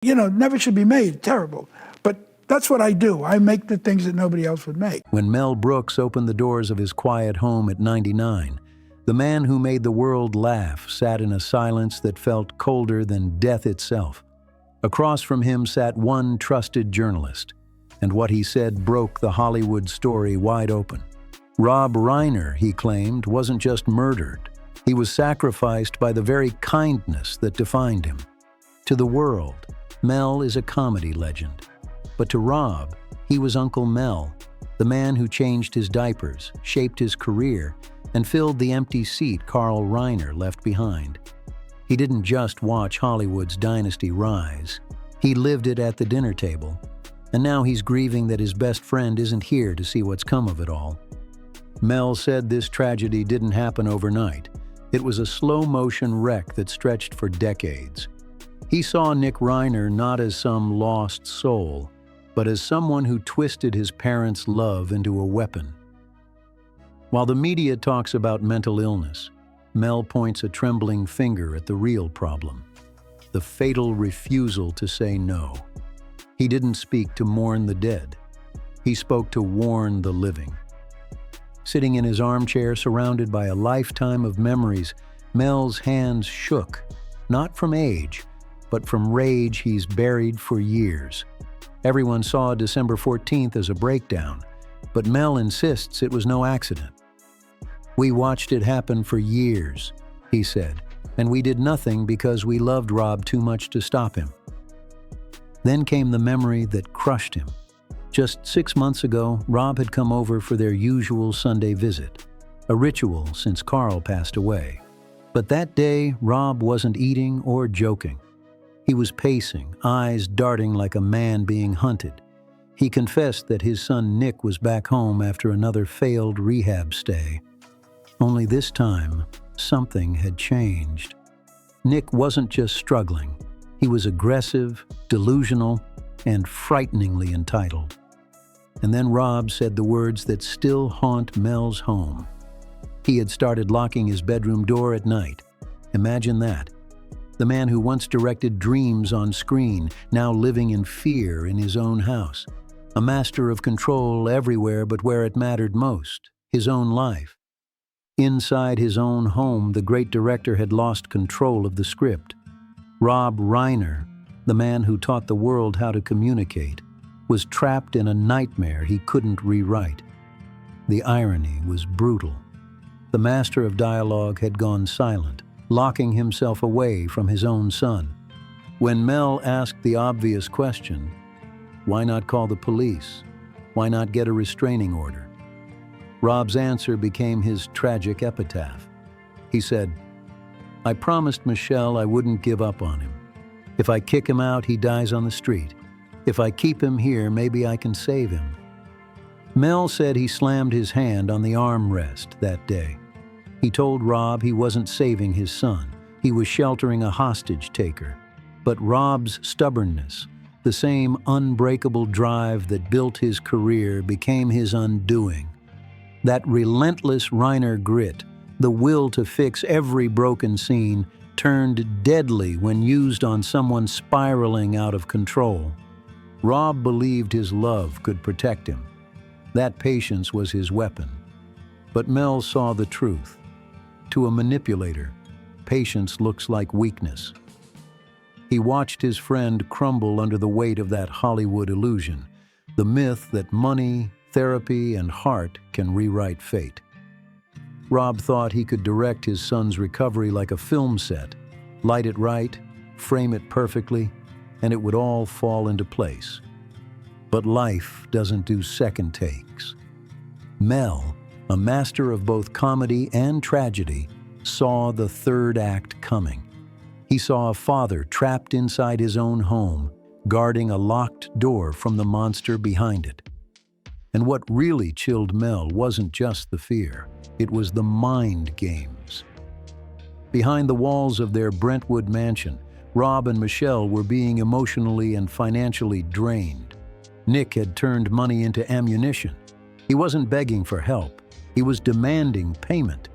Never should be made. Terrible. But that's what I do. I make the things that nobody else would make. When Mel Brooks opened the doors of his quiet home at 99, the man who made the world laugh sat in a silence that felt colder than death itself. Across from him sat one trusted journalist, and what he said broke the Hollywood story wide open. Rob Reiner, he claimed, wasn't just murdered. He was sacrificed by the very kindness that defined him. To the world, Mel is a comedy legend. But to Rob, he was Uncle Mel, the man who changed his diapers, shaped his career, and filled the empty seat Carl Reiner left behind. He didn't just watch Hollywood's dynasty rise. He lived it at the dinner table. And now he's grieving that his best friend isn't here to see what's come of it all. Mel said this tragedy didn't happen overnight. It was a slow-motion wreck that stretched for decades. He saw Nick Reiner not as some lost soul, but as someone who twisted his parents' love into a weapon. While the media talks about mental illness, Mel points a trembling finger at the real problem: the fatal refusal to say no. He didn't speak to mourn the dead. He spoke to warn the living. Sitting in his armchair, surrounded by a lifetime of memories, Mel's hands shook, not from age, but from rage he's buried for years. Everyone saw December 14th as a breakdown, but Mel insists it was no accident. "We watched it happen for years," he said, "and we did nothing because we loved Rob too much to stop him." Then came the memory that crushed him. Just 6 months ago, Rob had come over for their usual Sunday visit, a ritual since Carl passed away. But that day, Rob wasn't eating or joking. He was pacing, eyes darting like a man being hunted. He confessed that his son Nick was back home after another failed rehab stay. Only this time, something had changed. Nick wasn't just struggling. He was aggressive, delusional, and frighteningly entitled. And then Rob said the words that still haunt Mel's home. He had started locking his bedroom door at night. Imagine that. The man who once directed dreams on screen, now living in fear in his own house. A master of control everywhere but where it mattered most, his own life. Inside his own home, the great director had lost control of the script. Rob Reiner, the man who taught the world how to communicate, was trapped in a nightmare he couldn't rewrite. The irony was brutal. The master of dialogue had gone silent, locking himself away from his own son. When Mel asked the obvious question, why not call the police? Why not get a restraining order? Rob's answer became his tragic epitaph. He said, "I promised Michelle I wouldn't give up on him. If I kick him out, he dies on the street. If I keep him here, maybe I can save him." Mel said he slammed his hand on the armrest that day. He told Rob he wasn't saving his son. He was sheltering a hostage taker. But Rob's stubbornness, the same unbreakable drive that built his career, became his undoing. That relentless Reiner grit, the will to fix every broken scene, turned deadly when used on someone spiraling out of control. Rob believed his love could protect him. That patience was his weapon. But Mel saw the truth. To a manipulator, patience looks like weakness. He watched his friend crumble under the weight of that Hollywood illusion, the myth that money, therapy, and heart can rewrite fate. Rob thought he could direct his son's recovery like a film set, light it right, frame it perfectly, and it would all fall into place. But life doesn't do second takes. Mel, a master of both comedy and tragedy, saw the third act coming. He saw a father trapped inside his own home, guarding a locked door from the monster behind it. And what really chilled Mel wasn't just the fear, it was the mind games. Behind the walls of their Brentwood mansion, Rob and Michelle were being emotionally and financially drained. Nick had turned money into ammunition. He wasn't begging for help. He was demanding payment.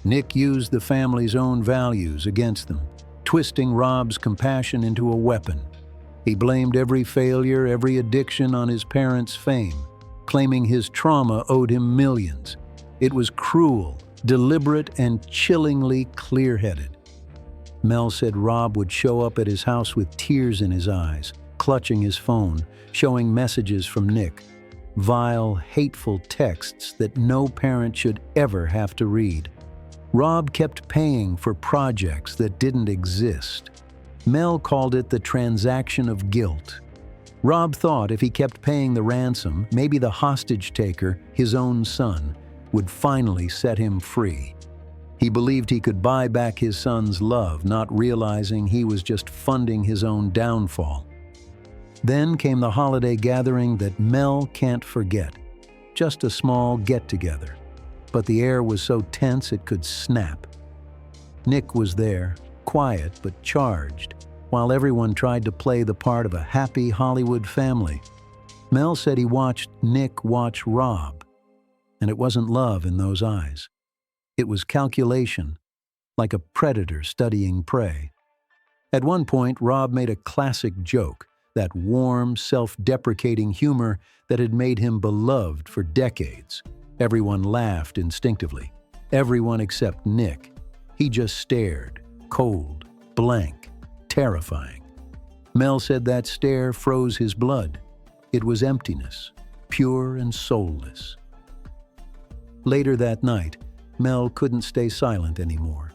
Nick used the family's own values against them, twisting Rob's compassion into a weapon. He blamed every failure, every addiction on his parents' fame, claiming his trauma owed him millions. It was cruel, deliberate, and chillingly clear-headed. Mel said Rob would show up at his house with tears in his eyes, clutching his phone, showing messages from Nick. Vile, hateful texts that no parent should ever have to read. Rob kept paying for projects that didn't exist. Mel called it the transaction of guilt. Rob thought if he kept paying the ransom, maybe the hostage taker, his own son, would finally set him free. He believed he could buy back his son's love, not realizing he was just funding his own downfall. Then came the holiday gathering that Mel can't forget. Just a small get-together. But the air was so tense it could snap. Nick was there, quiet but charged, while everyone tried to play the part of a happy Hollywood family. Mel said he watched Nick watch Rob, and it wasn't love in those eyes. It was calculation, like a predator studying prey. At one point, Rob made a classic joke, that warm, self-deprecating humor that had made him beloved for decades. Everyone laughed instinctively. Everyone except Nick. He just stared, cold, blank, terrifying. Mel said that stare froze his blood. It was emptiness, pure and soulless. Later that night, Mel couldn't stay silent anymore.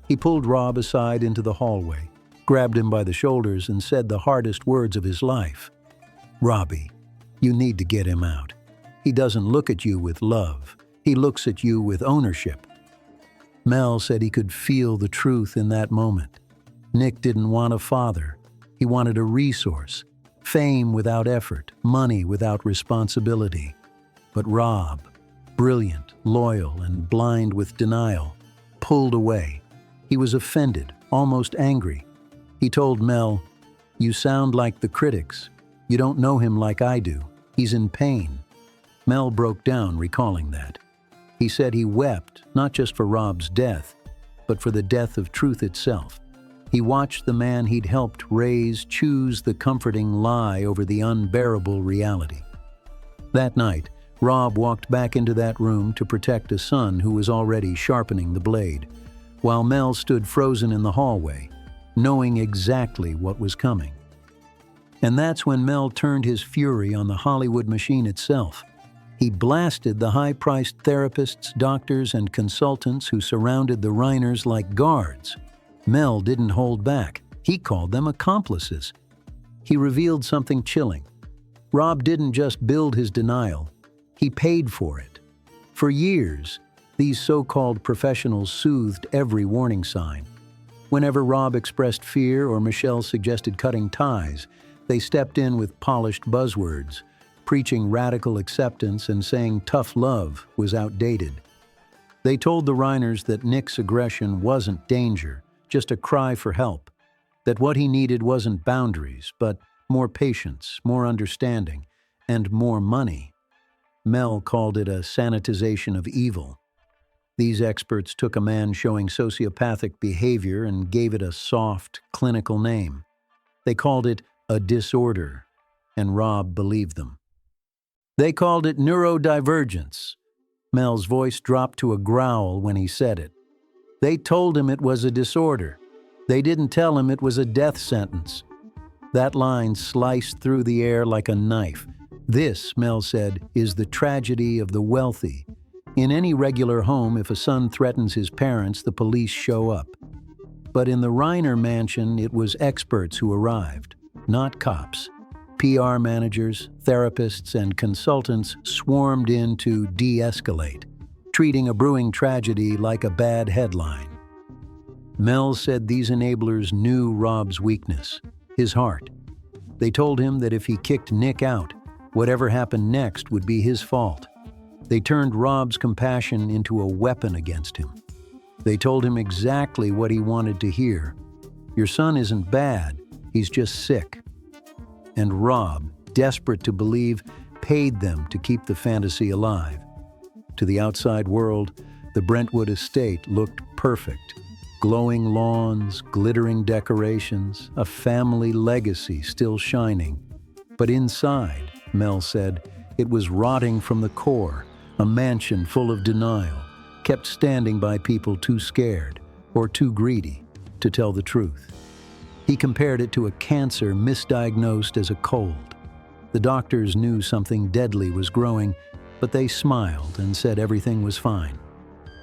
He pulled Rob aside into the hallway, grabbed him by the shoulders, and said the hardest words of his life. "Robbie, you need to get him out. He doesn't look at you with love. He looks at you with ownership." Mel said he could feel the truth in that moment. Nick didn't want a father. He wanted a resource, fame without effort, money without responsibility. But Rob, brilliant, loyal, and blind with denial, pulled away. He was offended, almost angry. He told Mel, "You sound like the critics. You don't know him like I do. He's in pain." Mel broke down, recalling that. He said he wept, not just for Rob's death, but for the death of truth itself. He watched the man he'd helped raise choose the comforting lie over the unbearable reality. That night, Rob walked back into that room to protect a son who was already sharpening the blade, while Mel stood frozen in the hallway, knowing exactly what was coming. And that's when Mel turned his fury on the Hollywood machine itself. He blasted the high-priced therapists, doctors, and consultants who surrounded the Reiners like guards. Mel didn't hold back. He called them accomplices. He revealed something chilling. Rob didn't just build his denial. He paid for it. For years, these so-called professionals soothed every warning sign. Whenever Rob expressed fear or Michelle suggested cutting ties, they stepped in with polished buzzwords, preaching radical acceptance and saying tough love was outdated. They told the Reiners that Nick's aggression wasn't danger, just a cry for help, that what he needed wasn't boundaries, but more patience, more understanding, and more money. Mel called it a sanitization of evil. These experts took a man showing sociopathic behavior and gave it a soft, clinical name. They called it a disorder, and Rob believed them. They called it neurodivergence. Mel's voice dropped to a growl when he said it. They told him it was a disorder. They didn't tell him it was a death sentence. That line sliced through the air like a knife. This, Mel said, is the tragedy of the wealthy. In any regular home, if a son threatens his parents, the police show up. But in the Reiner mansion, it was experts who arrived, not cops. PR managers, therapists, and consultants swarmed in to de-escalate, treating a brewing tragedy like a bad headline. Mel said these enablers knew Rob's weakness, his heart. They told him that if he kicked Nick out, whatever happened next would be his fault. They turned Rob's compassion into a weapon against him. They told him exactly what he wanted to hear. Your son isn't bad, he's just sick. And Rob, desperate to believe, paid them to keep the fantasy alive. To the outside world, the Brentwood estate looked perfect. glowing lawns, glittering decorations, a family legacy still shining. But inside, Mel said, it was rotting from the core, a mansion full of denial, kept standing by people too scared or too greedy to tell the truth. He compared it to a cancer misdiagnosed as a cold. The doctors knew something deadly was growing, but they smiled and said everything was fine.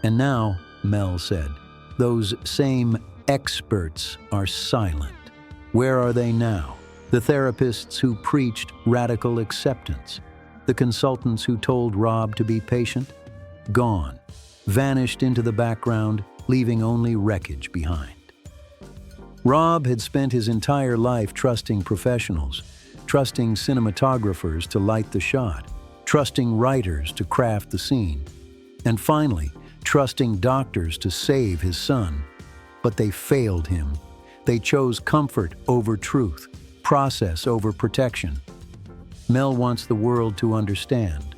And now, Mel said, those same experts are silent. Where are they now? The therapists who preached radical acceptance, the consultants who told Rob to be patient, gone, vanished into the background, leaving only wreckage behind. Rob had spent his entire life trusting professionals, trusting cinematographers to light the shot, trusting writers to craft the scene, and finally, trusting doctors to save his son. But they failed him. They chose comfort over truth, process over protection. Mel wants the world to understand.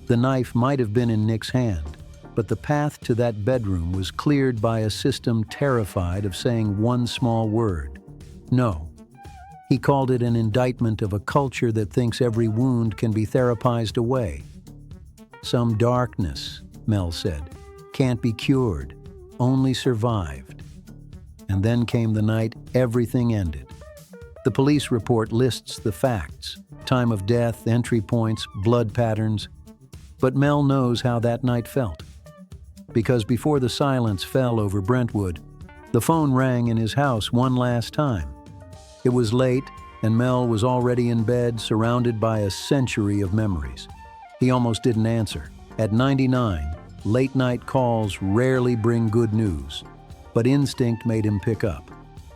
The knife might have been in Nick's hand, but the path to that bedroom was cleared by a system terrified of saying one small word: no. He called it an indictment of a culture that thinks every wound can be therapized away. Some darkness, Mel said, can't be cured, only survived. And then came the night everything ended. The police report lists the facts: time of death, entry points, blood patterns. But Mel knows how that night felt. Because before the silence fell over Brentwood, the phone rang in his house one last time. It was late, and Mel was already in bed, surrounded by a century of memories. He almost didn't answer. At 99, late-night calls rarely bring good news, but instinct made him pick up.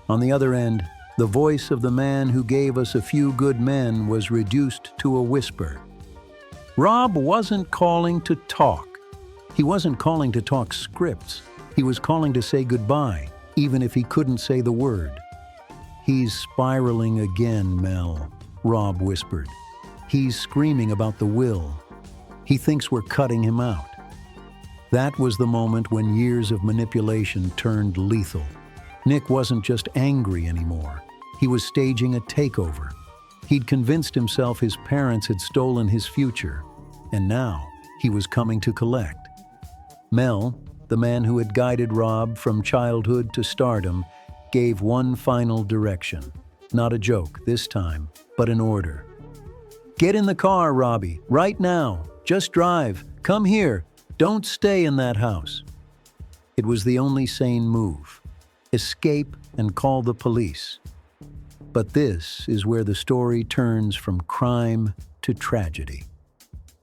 On the other end, the voice of the man who gave us a few good men was reduced to a whisper. Rob wasn't calling to talk. He wasn't calling to talk scripts. He was calling to say goodbye, even if he couldn't say the word. He's spiraling again, Mel, Rob whispered. He's screaming about the will. He thinks we're cutting him out. That was the moment when years of manipulation turned lethal. Nick wasn't just angry anymore. He was staging a takeover. He'd convinced himself his parents had stolen his future, and now he was coming to collect. Mel, the man who had guided Rob from childhood to stardom, gave one final direction. Not a joke this time, but an order. Get in the car, Robbie, right now. Just drive. Come here. Don't stay in that house. It was the only sane move. Escape and call the police. But this is where the story turns from crime to tragedy.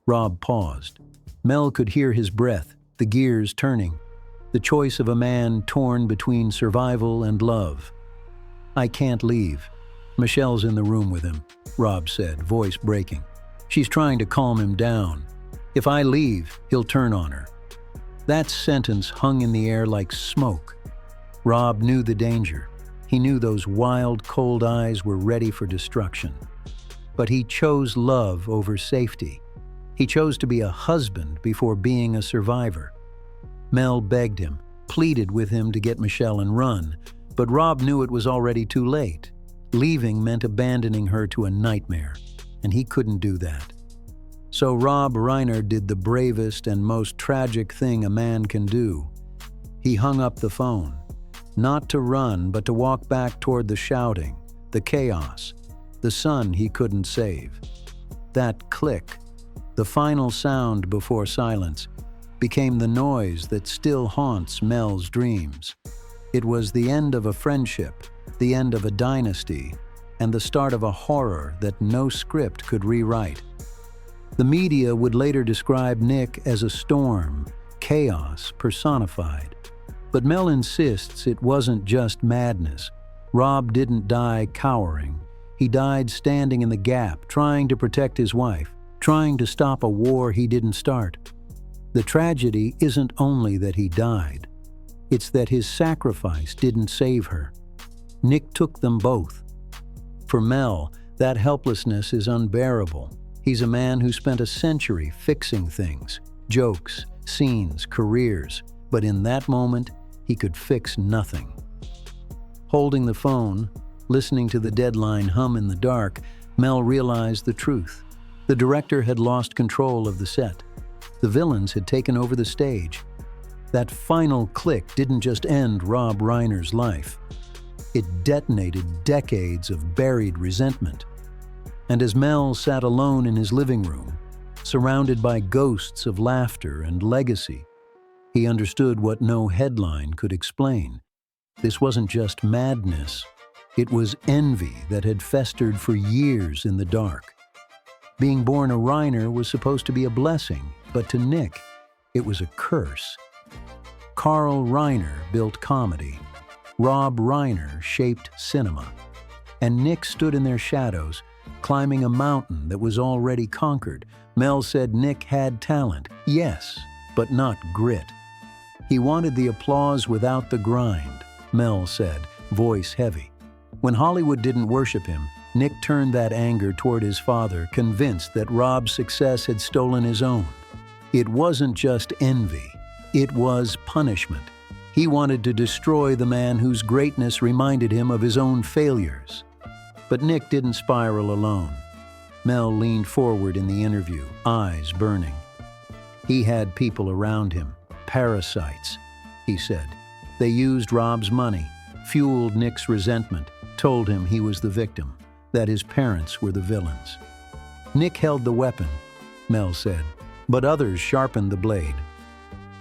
Rob paused. Mel could hear his breath, the gears turning, the choice of a man torn between survival and love. I can't leave. Michelle's in the room with him, Rob said, voice breaking. She's trying to calm him down. If I leave, he'll turn on her. That sentence hung in the air like smoke. Rob knew the danger. He knew those wild, cold eyes were ready for destruction. But he chose love over safety. He chose to be a husband before being a survivor. Mel begged him, pleaded with him to get Michelle and run, but Rob knew it was already too late. Leaving meant abandoning her to a nightmare, and he couldn't do that. So Rob Reiner did the bravest and most tragic thing a man can do. He hung up the phone, not to run, but to walk back toward the shouting, the chaos, the son he couldn't save. That click, the final sound before silence, became the noise that still haunts Mel's dreams. It was the end of a friendship, the end of a dynasty, and the start of a horror that no script could rewrite. The media would later describe Nick as a storm, chaos personified. But Mel insists it wasn't just madness. Rob didn't die cowering. He died standing in the gap, trying to protect his wife, trying to stop a war he didn't start. The tragedy isn't only that he died. It's that his sacrifice didn't save her. Nick took them both. For Mel, that helplessness is unbearable. He's a man who spent a century fixing things, jokes, scenes, careers. But in that moment, he could fix nothing. Holding the phone, listening to the deadline hum in the dark, Mel realized the truth. The director had lost control of the set. The villains had taken over the stage. That final click didn't just end Rob Reiner's life. It detonated decades of buried resentment. And as Mel sat alone in his living room, surrounded by ghosts of laughter and legacy, he understood what no headline could explain. This wasn't just madness. It was envy that had festered for years in the dark. Being born a Reiner was supposed to be a blessing, but to Nick, it was a curse. Carl Reiner built comedy. Rob Reiner shaped cinema. And Nick stood in their shadows, climbing a mountain that was already conquered. Mel said Nick had talent, yes, but not grit. He wanted the applause without the grind, Mel said, voice heavy. When Hollywood didn't worship him, Nick turned that anger toward his father, convinced that Rob's success had stolen his own. It wasn't just envy, it was punishment. He wanted to destroy the man whose greatness reminded him of his own failures. But Nick didn't spiral alone. Mel leaned forward in the interview, eyes burning. He had people around him, parasites, he said. They used Rob's money, fueled Nick's resentment, told him he was the victim, that his parents were the villains. Nick held the weapon, Mel said, but others sharpened the blade.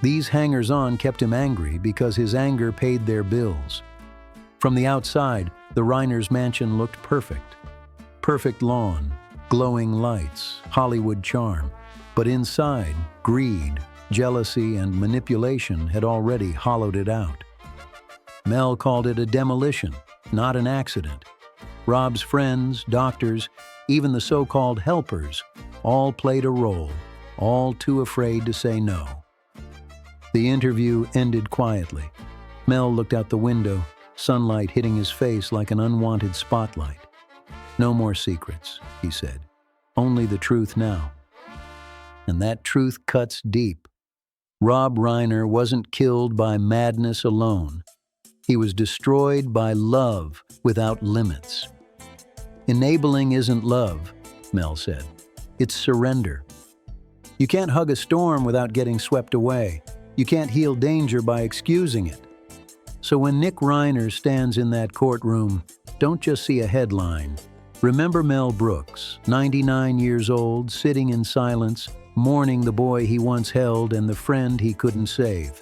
These hangers-on kept him angry because his anger paid their bills. From the outside, the Reiner's mansion looked perfect. Perfect lawn, glowing lights, Hollywood charm. But inside, greed, jealousy, and manipulation had already hollowed it out. Mel called it a demolition, not an accident. Rob's friends, doctors, even the so-called helpers, all played a role, all too afraid to say no. The interview ended quietly. Mel looked out the window, sunlight hitting his face like an unwanted spotlight. No more secrets, he said. Only the truth now. And that truth cuts deep. Rob Reiner wasn't killed by madness alone. He was destroyed by love without limits. Enabling isn't love, Mel said. It's surrender. You can't hug a storm without getting swept away. You can't heal danger by excusing it. So when Nick Reiner stands in that courtroom, don't just see a headline. Remember Mel Brooks, 99 years old, sitting in silence, mourning the boy he once held and the friend he couldn't save.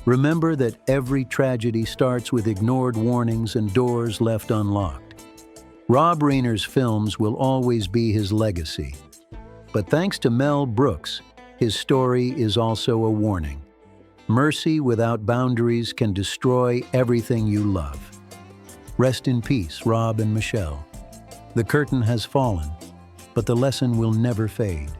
Remember that every tragedy starts with ignored warnings and doors left unlocked. Rob Reiner's films will always be his legacy. But thanks to Mel Brooks, his story is also a warning. Mercy without boundaries can destroy everything you love. Rest in peace, Rob and Michelle. The curtain has fallen, but the lesson will never fade.